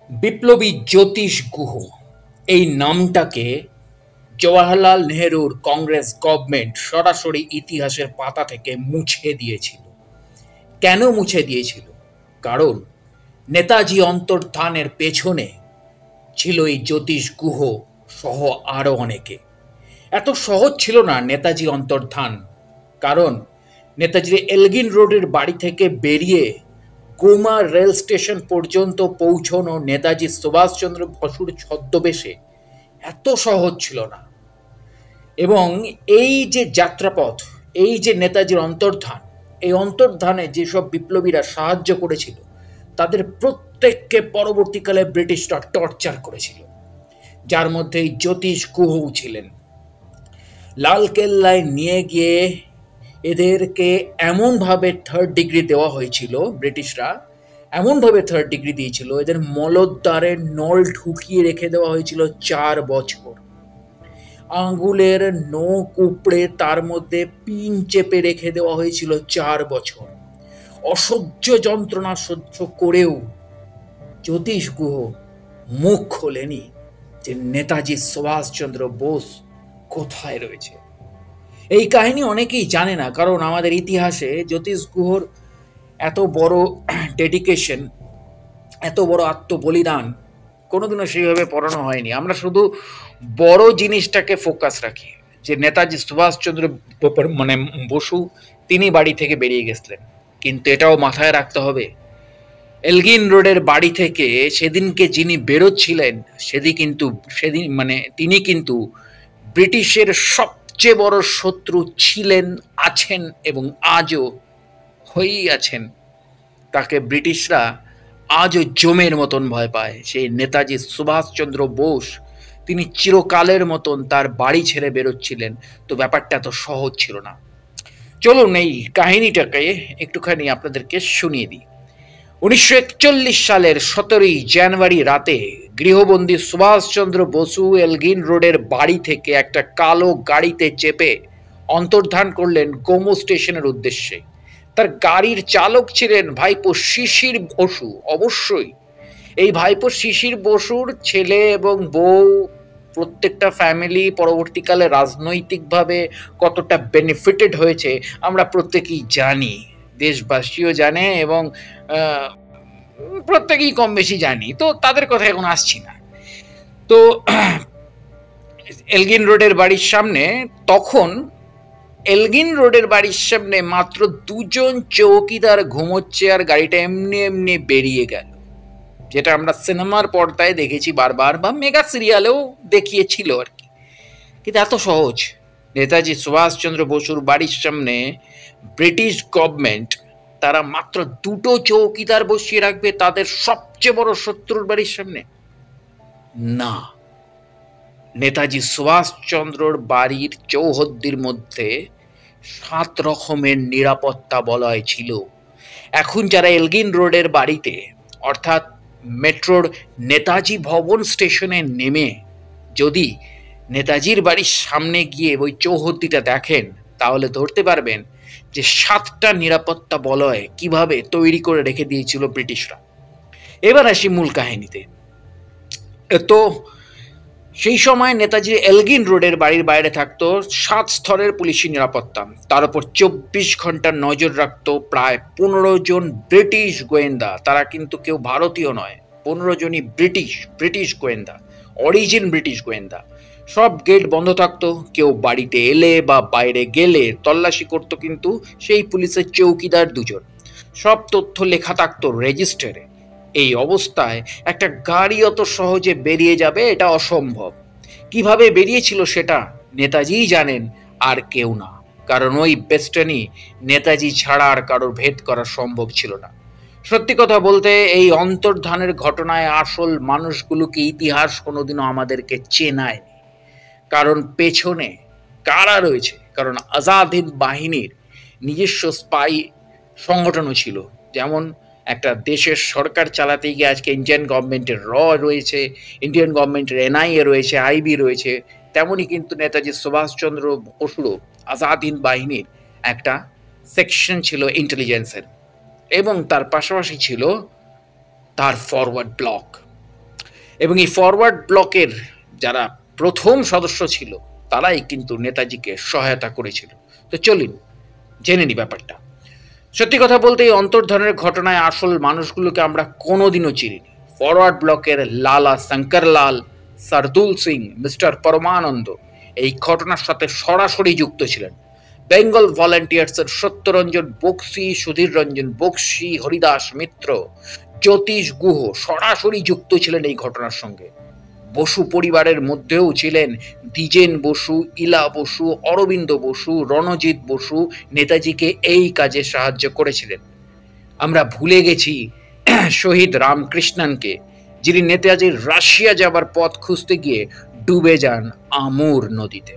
বিপ্লবী জ্যোতিষ গুহ এই নামটাকে জওয়াহরলাল নেহরুর কংগ্রেস গভর্নমেন্ট সরাসরি ইতিহাসের পাতা থেকে মুছে দিয়েছিল। কেন মুছে দিয়েছিল? কারণ নেতাজি অন্তর্ধানের পেছনে ছিল এই জ্যোতিষ গুহ সহ আরও অনেকে। এত সহজ ছিল না নেতাজি অন্তর্ধান, কারণ নেতাজির এলগিন রোডের বাড়ি থেকে বেরিয়ে গোমা রেল স্টেশন পর্যন্ত পৌঁছানো নেতাজি সুভাষচন্দ্র বসুর ছদ্মবেশে এত সহজ ছিল না। এবং এই যে যাত্রাপথ, এই যে নেতাজির অন্তর্ধান, এই অন্তর্ধানে যেসব বিপ্লবীরা সাহায্য করেছিল তাদের প্রত্যেককে পরবর্তীকালে ব্রিটিশরা টর্চার করেছিল, যার মধ্যে এই জ্যোতিষ গুহও ছিলেন। লালকেল্লায় নিয়ে গিয়ে এদেরকে এমনভাবে থার্ড ডিগ্রি দেওয়া হয়েছিল, ব্রিটিশরা এমনভাবে থার্ড ডিগ্রি দিয়েছিল, এদের মলদ্বারে নল ঢুকিয়ে রেখে দেওয়া হয়েছিল 4 বছর। আঙ্গুলের নখ উপড়ে তার মধ্যে পিন চেপে রেখে দেওয়া হয়েছিল 4 বছর। অসহ্য যন্ত্রণা সহ্য করেও জ্যোতিষ গুহ মুখ খোলেনি যে নেতাজি সুভাষচন্দ্র বোস কোথায় রয়েছে। এই কাহিনী অনেকেই জানে না, কারণ আমাদের ইতিহাসে জ্যোতিষ গুহর এত বড় ডেডিকেশন, এত বড় আত্মবলিদান কোনোদিনও সেইভাবে পড়ানো হয়নি। আমরা শুধু বড় জিনিসটাকে ফোকাস রাখি, যে নেতাজি সুভাষচন্দ্র বসু তিনি বাড়ি থেকে বেরিয়ে গেছিলেন। কিন্তু এটাও মাথায় রাখতে হবে, এলগিন রোডের বাড়ি থেকে সেদিনকে যিনি বেরোচ্ছিলেন তিনি কিন্তু ব্রিটিশের সবচেয়ে বড় শত্রু ছিলেন, আছেন এবং আজও হয়েই আছেন। তাকে ব্রিটিশরা আজও জমের মতন ভয় পায়। সেই নেতাজি সুভাষচন্দ্র বোস তিনি চিরকালের মতন তার বাড়ি ছেড়ে বেরোচ্ছিলেন। তো ব্যাপারটা এত সহজ ছিল না। চলুন এই কাহিনীটাকে একটুখানি আপনাদেরকে শুনিয়ে দিই। 1941 সালের 17 জানুয়ারি রাতে গৃহবন্দী সুভাষচন্দ্র বসু এলগিন রোডের বাড়ি থেকে একটা কালো গাড়িতে চেপে অন্তর্ধান করলেন গোমো স্টেশনের উদ্দেশ্যে। তার গাড়ির চালক ছিলেন ভাইপো শিশির বসু। অবশ্যই এই ভাইপো শিশির বসুর ছেলে এবং বউ, প্রত্যেকটা ফ্যামিলি পরবর্তীকালে রাজনৈতিকভাবে কতটা বেনিফিটেড হয়েছে আমরা প্রত্যেকেই জানি, দেশবাসীও জানে এবং প্রত্যেকেই কম বেশি জানি। তো তাদের কথা এখন আসছি না। তো এলগিন রোডের বাড়ির সামনে তখন এলগিন রোডের বাড়ির সামনে মাত্র 2 জন চৌকিদার ঘুমোচ্ছে, আর গাড়িটা এমনি এমনি বেরিয়ে গেল, যেটা আমরা সিনেমার পর্দায় দেখেছি বারবার, বা মেগা সিরিয়ালেও দেখিয়েছিল আর কি। কিন্তু এত সহজ নেতাজি সুভাষচন্দ্র বসুর বাড়ির সামনে ব্রিটিশ গভর্নমেন্ট তারা মাত্র 2টো চৌকিদার বসিয়ে রাখবে তাদের সবচেয়ে বড় শত্রুর বাড়ির সামনে? না, নেতাজি সুভাষচন্দ্রর বাড়ির চৌহদ্দির মধ্যে 7 রকমের নিরাপত্তা বলয় ছিল। এখন যারা এলগিন রোডের বাড়িতে, অর্থাৎ মেট্রোর নেতাজি ভবন স্টেশনে নেমে যদি নেতাজির বাড়ির সামনে গিয়ে ওই চৌহদ্দিটা দেখেন, তাহলে ধরতে পারবেন যে 7টা নিরাপত্তা বলয় কিভাবে তৈরি করে রেখে দিয়েছিল ব্রিটিশরা। এবার আসি মূল কাহিনীতে। তো সেই সময় নেতাজির এলগিন রোডের বাড়ির বাইরে থাকতো 7 স্তরের পুলিশি নিরাপত্তা। তার উপর 24 ঘন্টা নজর রাখতো প্রায় 15 জন ব্রিটিশ গোয়েন্দা। তারা কিন্তু কেউ ভারতীয় নয়, 15 জনই ব্রিটিশ গোয়েন্দা, অরিজিন ব্রিটিশ গোয়েন্দা। সব গেট বন্ধ থাকতো। কেউ বাড়িতে এলে বা বাইরে গেলে তল্লাশি করতো কিন্তু সেই পুলিশের চৌকিদার 2 জন। সব তথ্য লেখা থাকতো রেজিস্টারে। এই অবস্থায় একটা গাড়ি অত সহজে বেরিয়ে যাবে এটা অসম্ভব। কিভাবে বেরিয়েছিল সেটা নেতাজিই জানেন, আর কেউ না, কারণ ওই বেস্টনি নেতাজি ছাড়া আর কারোর ভেদ করা সম্ভব ছিল না। সত্যি কথা বলতে এই অন্তর্ধানের ঘটনায় আসল মানুষগুলোকে ইতিহাস কোনোদিনও আমাদেরকে চেনায়নি। কারণ পেছনে কারা রয়েছে? কারণ আজাদ হিন্দ বাহিনীর নিজস্ব স্পাই সংগঠনও ছিল। যেমন একটা দেশের সরকার চালাতে গিয়ে আজকে ইন্ডিয়ান গভর্নমেন্টের রয়েছে, ইন্ডিয়ান গভর্নমেন্টের এনআইএ রয়েছে, আইবি রয়েছে, তেমনই কিন্তু নেতাজি সুভাষচন্দ্র বসুরও আজাদ হিন্দ বাহিনীর একটা সেকশন ছিল ইন্টেলিজেন্সের, এবং তার পাশাপাশি ছিল তার ফরওয়ার্ড ব্লক। এবং এই ফরওয়ার্ড ব্লকের যারা প্রথম সদস্য ছিল তারাই কিন্তু নেতাজিকে সহায়তা করেছিল। তো চলুন জেনে নি ব্যাপারটা। সত্যি কথা বলতে এই অন্তর্ধানের ঘটনায় আসল মানুষগুলোকে আমরা কোনোদিনও চিনিনি। ফরওয়ার্ড ব্লকের লালা শঙ্করলাল, সরদুল সিং, মিস্টার পরমানন্দ এই ঘটনার সাথে সরাসরি যুক্ত ছিলেন। বেঙ্গল ভলান্টিয়ার্সের সত্যরঞ্জন বক্সি, সুধীর রঞ্জন বক্সি, হরিদাস মিত্র, জ্যোতিষ গুহ সরাসরি যুক্ত ছিলেন এই ঘটনার সঙ্গে। বসু পরিবারের মধ্যেও ছিলেন দ্বিজেন বসু, ইলা বসু, অরবিন্দ বসু, রণজিৎ বসু নেতাজিকে এই কাজে সাহায্য করেছিলেন। আমরা ভুলে গেছি শহীদ রামকৃষ্ণনকে, যিনি নেতাজির রাশিয়া যাবার পথ খুঁজতে গিয়ে ডুবে যান আমুর নদীতে।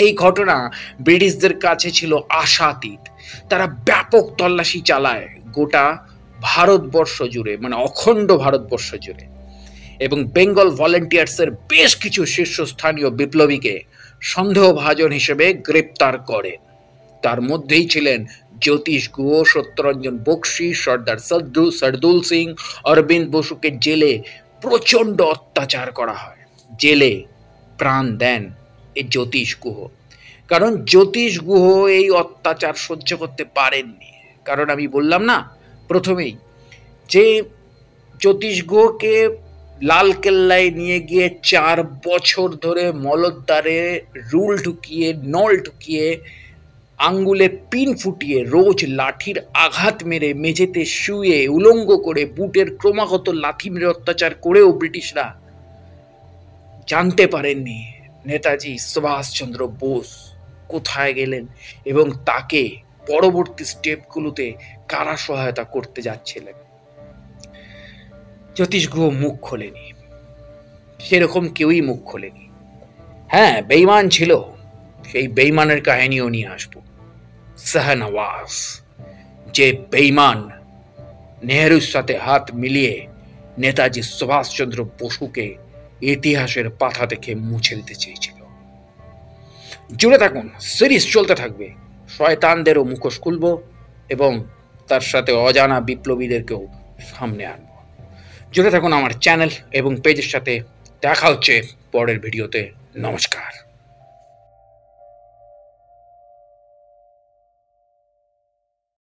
এই ঘটনা ব্রিটিশদের কাছে ছিল আশাতীত। তারা ব্যাপক তল্লাশি চালায় গোটা ভারতবর্ষ জুড়ে, মানে অখণ্ড ভারতবর্ষ জুড়ে, এবং বেঙ্গল ভলান্টিয়ার্সের বেশ কিছু শীর্ষস্থানীয় বিপ্লবীকে সন্দেহভাজন হিসেবে গ্রেপ্তার করেন। তার মধ্যেই ছিলেন জ্যোতিষ গুহ, সত্যরঞ্জন বক্সি, সর্দার সরদুল সিং। অরবিন্দ বসুকে জেলে প্রচণ্ড অত্যাচার করা হয়। জেলে প্রাণ দেন এই জ্যোতিষ গুহ, কারণ জ্যোতিষ গুহ এই অত্যাচার সহ্য করতে পারেননি। কারণ আমি বললাম না প্রথমেই যে জ্যোতিষ গুহকে লালকেল্লায় নিয়ে গিয়ে 4 বছর ধরে মলদ্বারে রুল ঢুকিয়ে, নল ঢুকিয়ে, আঙ্গুলে পিন ফুটিয়ে, রোজ লাঠির আঘাত মেরে, মেঝেতে শুয়ে উলঙ্গ করে, বুটের ক্রমাগত লাথি মেরে অত্যাচার করেও ব্রিটিশরা জানতে পারেননি নেতাজি সুভাষচন্দ্র বোস কোথায় গেলেন এবং তাকে পরবর্তী স্টেপগুলোতে কারা সহায়তা করতে যাচ্ছিলেন। জ্যোতিষ গুহ মুখ খোলেনি, সেরকম কেউই মুখ খোলেনি। হ্যাঁ, বেঈমান ছিল, সেই বেঈমানের কাহিনীও নিয়ে আসবো। শাহনওয়াজ, যে বেঈমান নেহরুর সাথে হাত মিলিয়ে নেতাজি সুভাষচন্দ্র বসুকে ইতিহাসের পাতা থেকে মুছে দিতে চেয়েছিল। জুড়ে থাকুন, সিরিজ চলতে থাকবে। শয়তানদেরও মুখোশ খুলব এবং তার সাথে অজানা বিপ্লবীদেরকেও সামনে আনব। জুড়ে থাকুন আমার চ্যানেল এবং পেজের সাথে। দেখা হচ্ছে পরের ভিডিওতে। নমস্কার।